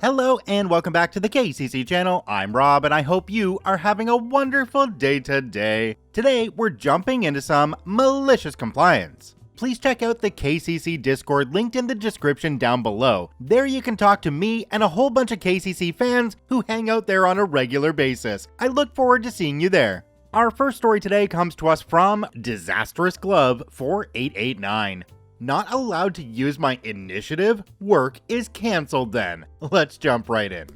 Hello and welcome back to the KCC channel. I'm Rob and I hope you are having a wonderful day today. Today we're jumping into some malicious compliance. Please check out the KCC Discord linked in the description down below. There you can talk to me and a whole bunch of KCC fans who hang out there on a regular basis. I look forward to seeing you there. Our first story today comes to us from Disastrous Glove 4889. Not allowed to use my initiative? Work is cancelled then. Let's jump right in.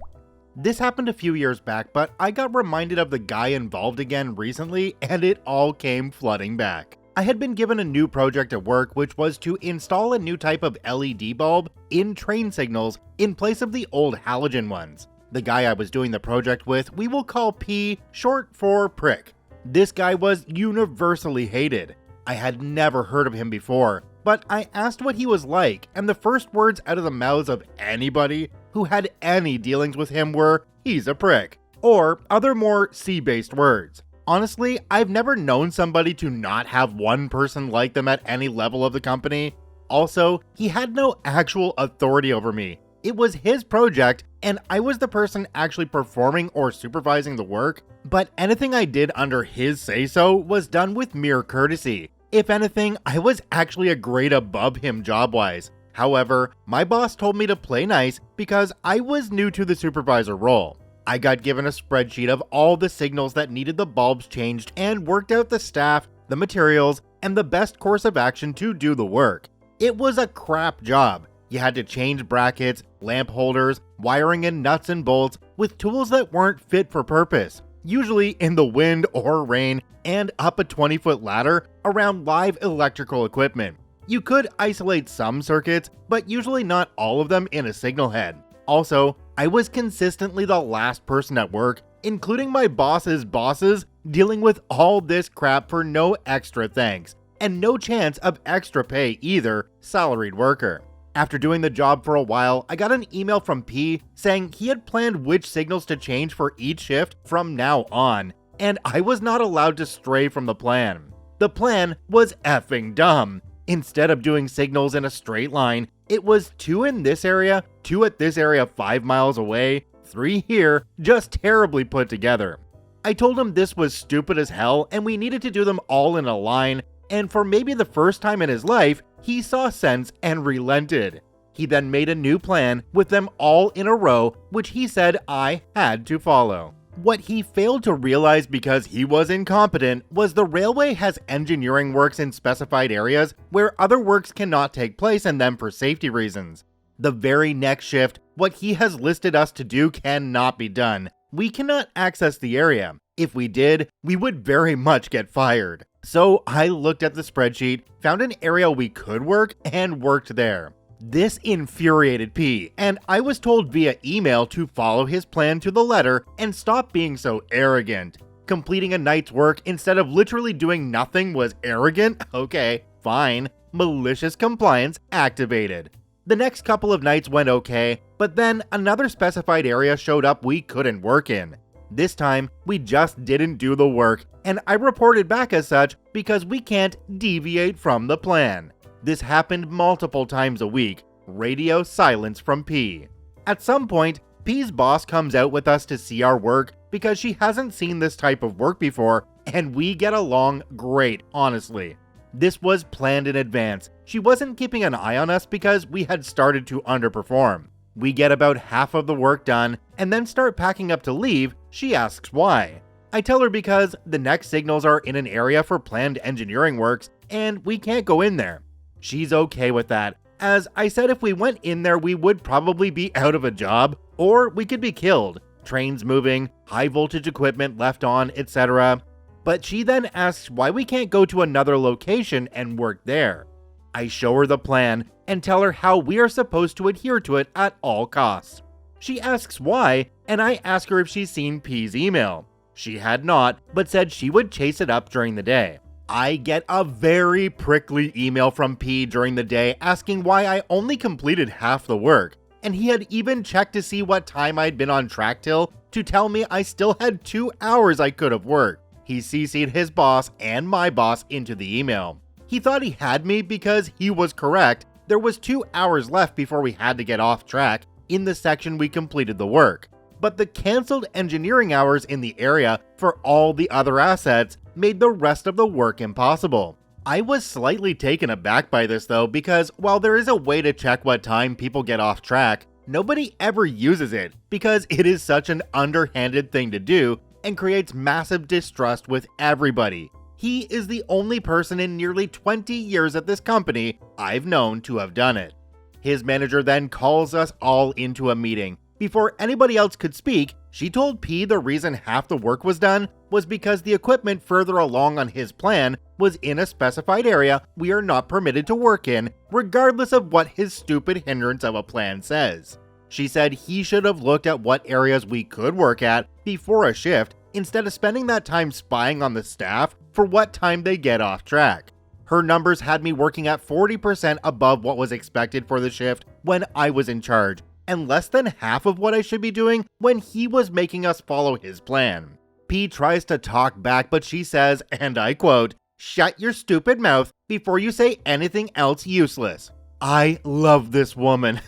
This happened a few years back, but I got reminded of the guy involved again recently and it all came flooding back. I had been given a new project at work, which was to install a new type of LED bulb in train signals in place of the old halogen ones. The guy I was doing the project with, we will call P, short for prick. This guy was universally hated. I had never heard of him before, but I asked what he was like, and the first words out of the mouths of anybody who had any dealings with him were, "He's a prick," or other more C-based words. Honestly, I've never known somebody to not have one person like them at any level of the company. Also, he had no actual authority over me. It was his project, and I was the person actually performing or supervising the work, but anything I did under his say-so was done with mere courtesy. If anything, I was actually a grade above him job-wise. However, my boss told me to play nice because I was new to the supervisor role. I got given a spreadsheet of all the signals that needed the bulbs changed and worked out the staff, the materials, and the best course of action to do the work. It was a crap job. You had to change brackets, lamp holders, wiring in nuts and bolts with tools that weren't fit for purpose, usually in the wind or rain, and up a 20-foot ladder around live electrical equipment. You could isolate some circuits, but usually not all of them in a signal head. Also, I was consistently the last person at work, including my boss's bosses, dealing with all this crap for no extra thanks, and no chance of extra pay either, salaried worker. After doing the job for a while, I got an email from P saying he had planned which signals to change for each shift from now on, and I was not allowed to stray from the plan. The plan was effing dumb. Instead of doing signals in a straight line, it was 2 in this area, 2 at this area 5 miles away, 3 here, just terribly put together. I told him this was stupid as hell and we needed to do them all in a line, and for maybe the first time in his life, he saw sense and relented. He then made a new plan with them all in a row, which he said I had to follow. What he failed to realize because he was incompetent was the railway has engineering works in specified areas where other works cannot take place in them for safety reasons. The very next shift, what he has listed us to do cannot be done. We cannot access the area. If we did, we would very much get fired. So I looked at the spreadsheet, found an area we could work, and worked there. This infuriated P, and I was told via email to follow his plan to the letter and stop being so arrogant. Completing a night's work instead of literally doing nothing was arrogant? Okay, fine. Malicious compliance activated. The next couple of nights went okay, but then another specified area showed up we couldn't work in. This time, we just didn't do the work, and I reported back as such because we can't deviate from the plan. This happened multiple times a week. Radio silence from P. At some point, P's boss comes out with us to see our work because she hasn't seen this type of work before, and we get along great, honestly. This was planned in advance. She wasn't keeping an eye on us because we had started to underperform. We get about half of the work done, and then start packing up to leave. She asks why. I tell her because the next signals are in an area for planned engineering works, and we can't go in there. She's okay with that, as I said if we went in there we would probably be out of a job, or we could be killed. Trains moving, high voltage equipment left on, etc. But she then asks why we can't go to another location and work there. I show her the plan and tell her how we are supposed to adhere to it at all costs. She asks why, and I ask her if she's seen P's email. She had not, but said she would chase it up during the day. I get a very prickly email from P during the day asking why I only completed half the work, and he had even checked to see what time I'd been on track till to tell me I still had 2 hours I could have worked. He CC'd his boss and my boss into the email. He thought he had me because he was correct. There was 2 hours left before we had to get off track, in the section we completed the work, but the cancelled engineering hours in the area for all the other assets made the rest of the work impossible. I was slightly taken aback by this though, because while there is a way to check what time people get off track, nobody ever uses it because it is such an underhanded thing to do and creates massive distrust with everybody. He is the only person in nearly 20 years at this company I've known to have done it. His manager then calls us all into a meeting. Before anybody else could speak, she told P the reason half the work was done was because the equipment further along on his plan was in a specified area we are not permitted to work in, regardless of what his stupid hindrance of a plan says. She said he should have looked at what areas we could work at before a shift instead of spending that time spying on the staff for what time they get off track. Her numbers had me working at 40% above what was expected for the shift when I was in charge, and less than half of what I should be doing when he was making us follow his plan. P tries to talk back, but she says, and I quote, "Shut your stupid mouth before you say anything else useless." I love this woman.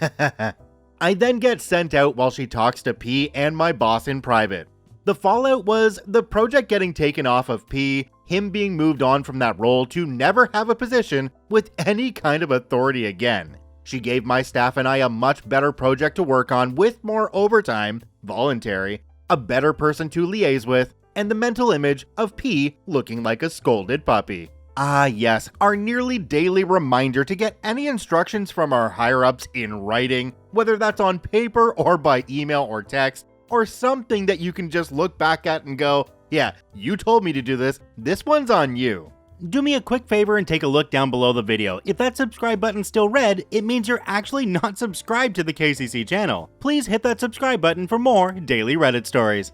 I then get sent out while she talks to P and my boss in private. The fallout was the project getting taken off of P, him being moved on from that role to never have a position with any kind of authority again. She gave my staff and I a much better project to work on with more overtime, voluntary, a better person to liaise with, and the mental image of P looking like a scolded puppy. Ah yes, our nearly daily reminder to get any instructions from our higher-ups in writing, whether that's on paper or by email or text, or something that you can just look back at and go, yeah, you told me to do this one's on you. Do me a quick favor and take a look down below the video. If that subscribe button's still red, it means you're actually not subscribed to the KCC channel. Please hit that subscribe button for more daily Reddit stories.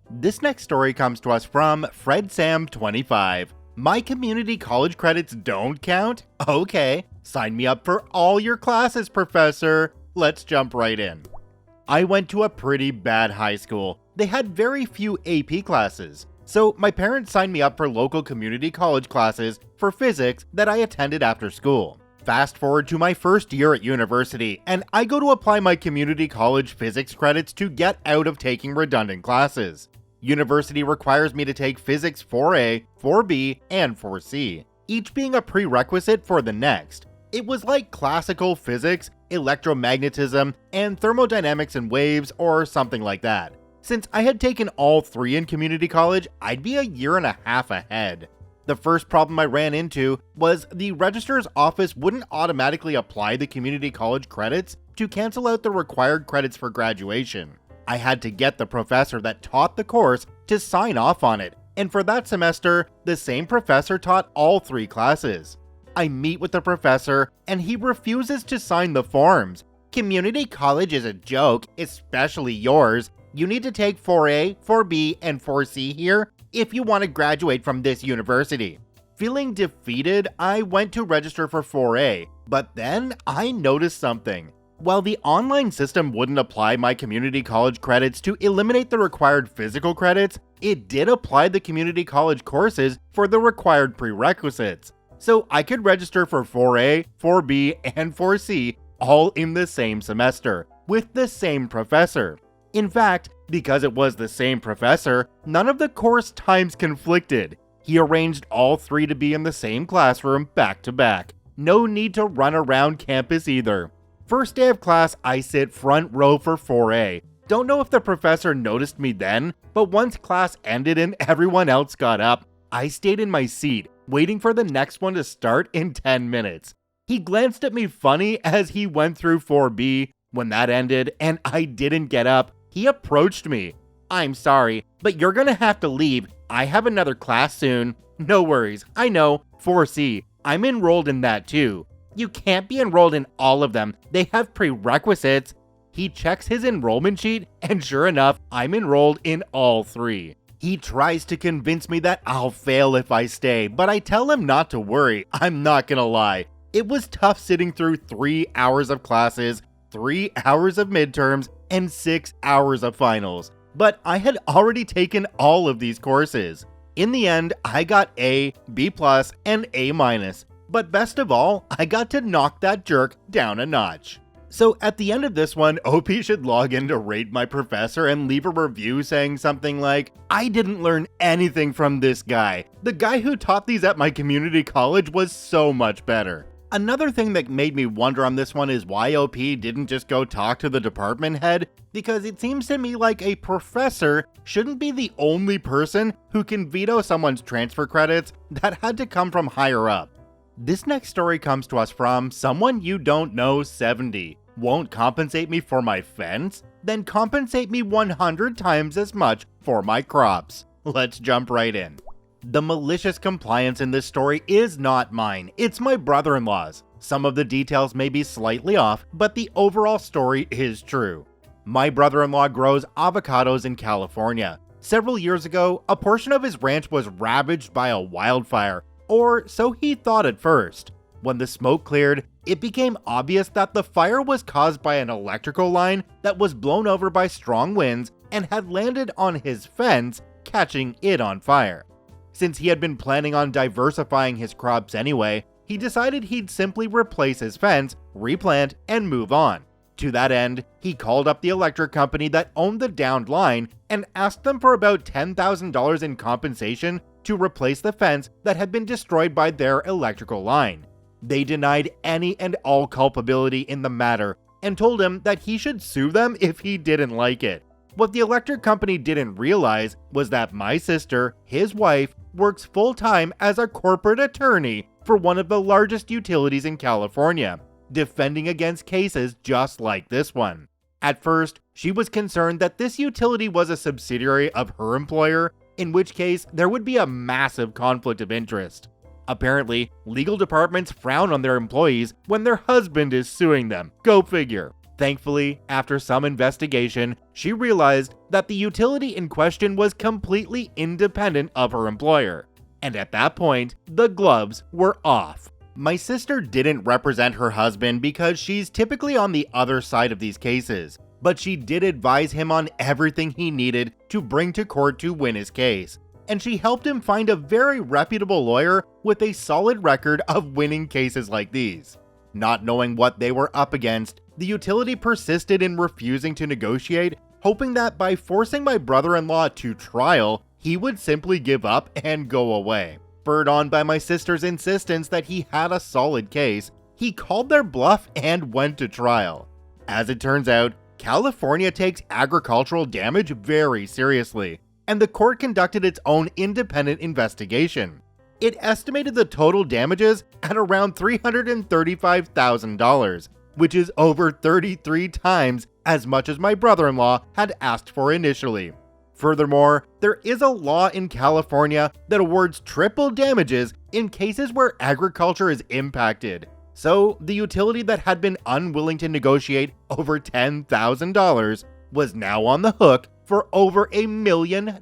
This next story comes to us from FredSam25. My community college credits don't count? Okay, sign me up for all your classes, professor. Let's jump right in. I went to a pretty bad high school. They had very few AP classes. So my parents signed me up for local community college classes for physics that I attended after school. Fast forward to my first year at university, and I go to apply my community college physics credits to get out of taking redundant classes. University requires me to take physics 4A, 4B, and 4C, each being a prerequisite for the next. It was like classical physics, electromagnetism, and thermodynamics and waves, or something like that. Since I had taken all three in community college, I'd be a year and a half ahead. The first problem I ran into was the registrar's office wouldn't automatically apply the community college credits to cancel out the required credits for graduation. I had to get the professor that taught the course to sign off on it, and for that semester, the same professor taught all three classes. I meet with the professor, and he refuses to sign the forms. Community college is a joke, especially yours. You need to take 4A, 4B, and 4C here if you want to graduate from this university. Feeling defeated, I went to register for 4A, but then I noticed something. While the online system wouldn't apply my community college credits to eliminate the required physical credits, it did apply the community college courses for the required prerequisites. So I could register for 4A, 4B, and 4C all in the same semester, with the same professor. In fact, because it was the same professor, none of the course times conflicted. He arranged all three to be in the same classroom back to back. No need to run around campus either. First day of class, I sit front row for 4A. Don't know if the professor noticed me then, but once class ended and everyone else got up, I stayed in my seat, waiting for the next one to start in 10 minutes. He glanced at me funny as he went through 4B. When that ended and I didn't get up, he approached me. "I'm sorry, but you're gonna have to leave. I have another class soon." "No worries, I know, 4C. I'm enrolled in that too." "You can't be enrolled in all of them. They have prerequisites." He checks his enrollment sheet, and sure enough, I'm enrolled in all three. He tries to convince me that I'll fail if I stay, but I tell him not to worry. I'm not gonna lie. It was tough sitting through 3 hours of classes, 3 hours of midterms, and 6 hours of finals. But I had already taken all of these courses. In the end, I got A, B+, and A-. But best of all, I got to knock that jerk down a notch. So at the end of this one, OP should log in to Rate My Professor and leave a review saying something like, "I didn't learn anything from this guy. The guy who taught these at my community college was so much better." Another thing that made me wonder on this one is why OP didn't just go talk to the department head, because it seems to me like a professor shouldn't be the only person who can veto someone's transfer credits that had to come from higher up. This next story comes to us from Someone You Don't Know 70. Won't compensate me for my fence? Then compensate me 100 times as much for my crops. Let's jump right in. The malicious compliance in this story is not mine, it's my brother-in-law's. Some of the details may be slightly off, but the overall story is true. My brother-in-law grows avocados in California. Several years ago, a portion of his ranch was ravaged by a wildfire, or so he thought at first. When the smoke cleared, it became obvious that the fire was caused by an electrical line that was blown over by strong winds and had landed on his fence, catching it on fire. Since he had been planning on diversifying his crops anyway, he decided he'd simply replace his fence, replant, and move on. To that end, he called up the electric company that owned the downed line and asked them for about $10,000 in compensation to replace the fence that had been destroyed by their electrical line. They denied any and all culpability in the matter and told him that he should sue them if he didn't like it. What the electric company didn't realize was that my sister, his wife, works full-time as a corporate attorney for one of the largest utilities in California, defending against cases just like this one. At first, she was concerned that this utility was a subsidiary of her employer, in which case there would be a massive conflict of interest. Apparently, legal departments frown on their employees when their husband is suing them. Go figure. Thankfully, after some investigation, she realized that the utility in question was completely independent of her employer. And at that point, the gloves were off. My sister didn't represent her husband because she's typically on the other side of these cases, but she did advise him on everything he needed to bring to court to win his case. And she helped him find a very reputable lawyer with a solid record of winning cases like these. Not knowing what they were up against, the utility persisted in refusing to negotiate, hoping that by forcing my brother-in-law to trial, he would simply give up and go away. Spurred on by my sister's insistence that he had a solid case, he called their bluff and went to trial. As it turns out, California takes agricultural damage very seriously, and the court conducted its own independent investigation. It estimated the total damages at around $335,000, which is over 33 times as much as my brother-in-law had asked for initially. Furthermore, there is a law in California that awards triple damages in cases where agriculture is impacted. So, the utility that had been unwilling to negotiate over $10,000 was now on the hook for over $1 million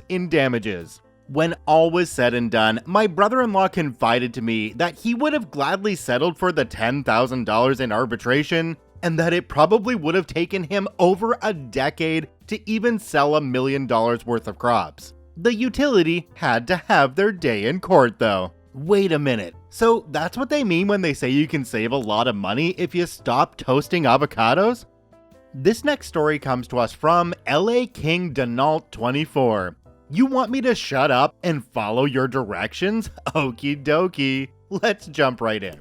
in damages. When all was said and done, my brother-in-law confided to me that he would have gladly settled for the $10,000 in arbitration, and that it probably would have taken him over a decade to even sell $1 million worth of crops. The utility had to have their day in court though. Wait a minute, so that's what they mean when they say you can save a lot of money if you stop toasting avocados? This next story comes to us from LA King Denault 24. You want me to shut up and follow your directions? Okie dokie. Let's jump right in.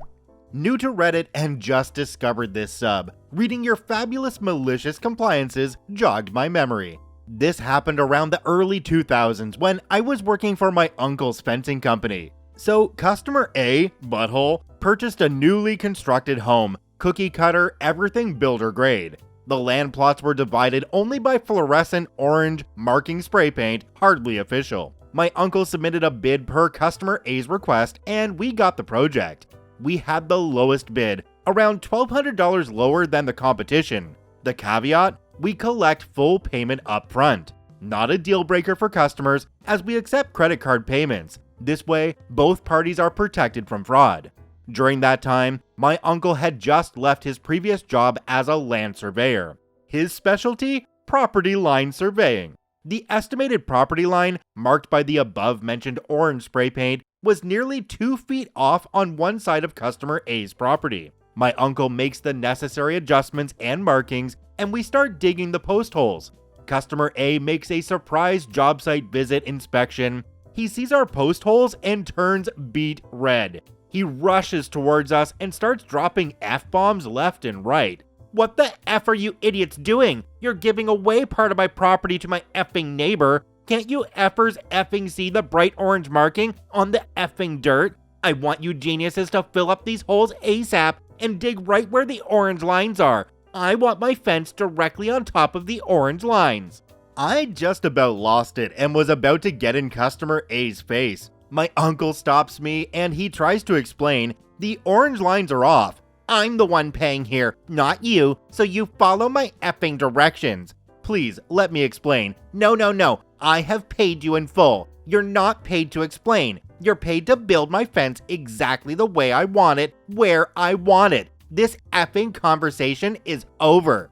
New to Reddit and just discovered this sub. Reading your fabulous malicious compliances jogged my memory. This happened around the early 2000s when I was working for my uncle's fencing company. So customer A, Butthole, purchased a newly constructed home, cookie cutter, everything builder grade. The land plots were divided only by fluorescent orange marking spray paint, hardly official. My uncle submitted a bid per customer A's request and we got the project. We had the lowest bid, around $1,200 lower than the competition. The caveat? We collect full payment up front. Not a deal breaker for customers as we accept credit card payments. This way, both parties are protected from fraud. During that time, my uncle had just left his previous job as a land surveyor. His specialty? Property line surveying. The estimated property line, marked by the above-mentioned orange spray paint, was nearly 2 feet off on one side of customer A's property. My uncle makes the necessary adjustments and markings, and we start digging the post holes. Customer A makes a surprise job site visit inspection. He sees our post holes and turns beet red. He rushes towards us and starts dropping F-bombs left and right. "What the F are you idiots doing? You're giving away part of my property to my effing neighbor. Can't you effers effing see the bright orange marking on the effing dirt? I want you geniuses to fill up these holes ASAP and dig right where the orange lines are. I want my fence directly on top of the orange lines." I just about lost it and was about to get in customer A's face. My uncle stops me and he tries to explain, "The orange lines are off. I'm the one paying here, not you, so you follow my effing directions." Please, let me explain. No. I have paid you in full. You're not paid to explain. You're paid to build my fence exactly the way I want it, where I want it. This effing conversation is over.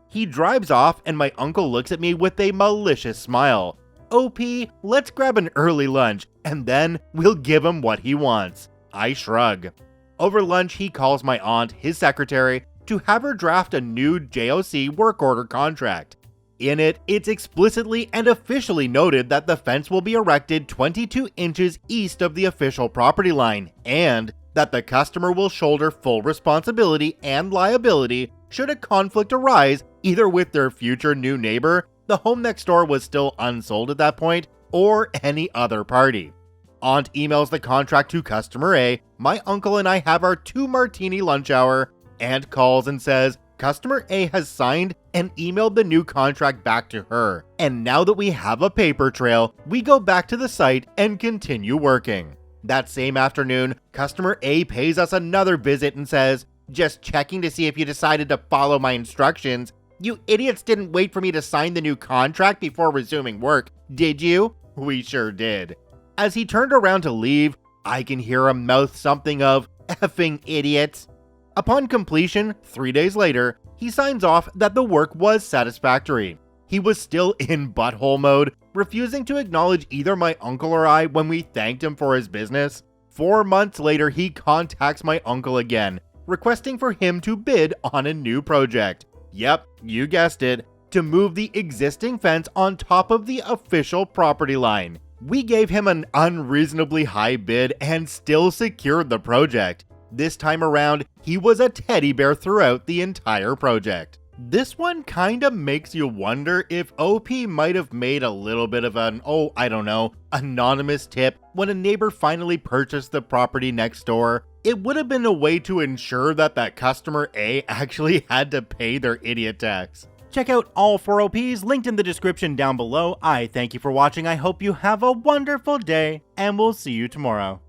He drives off and my uncle looks at me with a malicious smile. "OP, let's grab an early lunch and then we'll give him what he wants." I shrug. Over lunch, he calls my aunt, his secretary, to have her draft a new JOC work order contract. In it, it's explicitly and officially noted that the fence will be erected 22 inches east of the official property line, and that the customer will shoulder full responsibility and liability should a conflict arise either with their future new neighbor, the home next door was still unsold at that point, or any other party. Aunt emails the contract to customer A, my uncle and I have our 2-martini lunch hour. Aunt calls and says customer A has signed and emailed the new contract back to her. And now that we have a paper trail, we go back to the site and continue working. That same afternoon, customer A pays us another visit and says, "Just checking to see if you decided to follow my instructions. You idiots didn't wait for me to sign the new contract before resuming work, did you?" We sure did. As he turned around to leave, I can hear him mouth something of, "Effing idiots." Upon completion, 3 days later, he signs off that the work was satisfactory. He was still in butthole mode, refusing to acknowledge either my uncle or I when we thanked him for his business. 4 months later, he contacts my uncle again, requesting for him to bid on a new project. Yep, you guessed it, to move the existing fence on top of the official property line. We gave him an unreasonably high bid and still secured the project. This time around, he was a teddy bear throughout the entire project. This one kinda makes you wonder if OP might have made a little bit of an, anonymous tip when a neighbor finally purchased the property next door. It would have been a way to ensure that customer A actually had to pay their idiot tax. Check out all 4 OPs linked in the description down below. I thank you for watching. I hope you have a wonderful day, and we'll see you tomorrow.